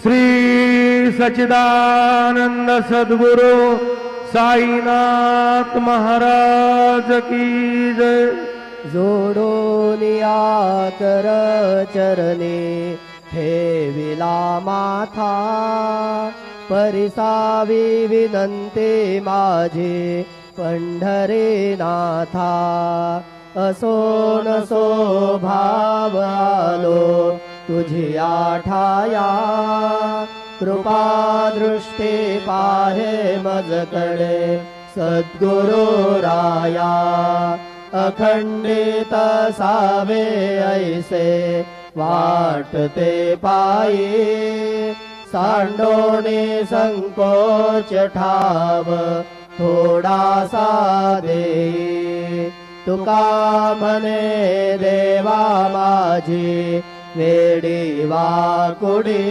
श्री सच्चिदानंद सद्गुरु साईनाथ महाराज की जय। जोडोनिया कर चरणी ठेविला माथा, परिसावी विनंती माझी पंढरीनाथा। असो नसो भाव आलो तुझी आठाया, कृपा दृष्टी पाहे मजकडे सद्गुरु राया। अखंडित सावे ऐसे वाटते पायी, सांडोणी संकोच ठाव थोडासा देई। तुका म्हणे देवा माझी वेडी वाकुडी,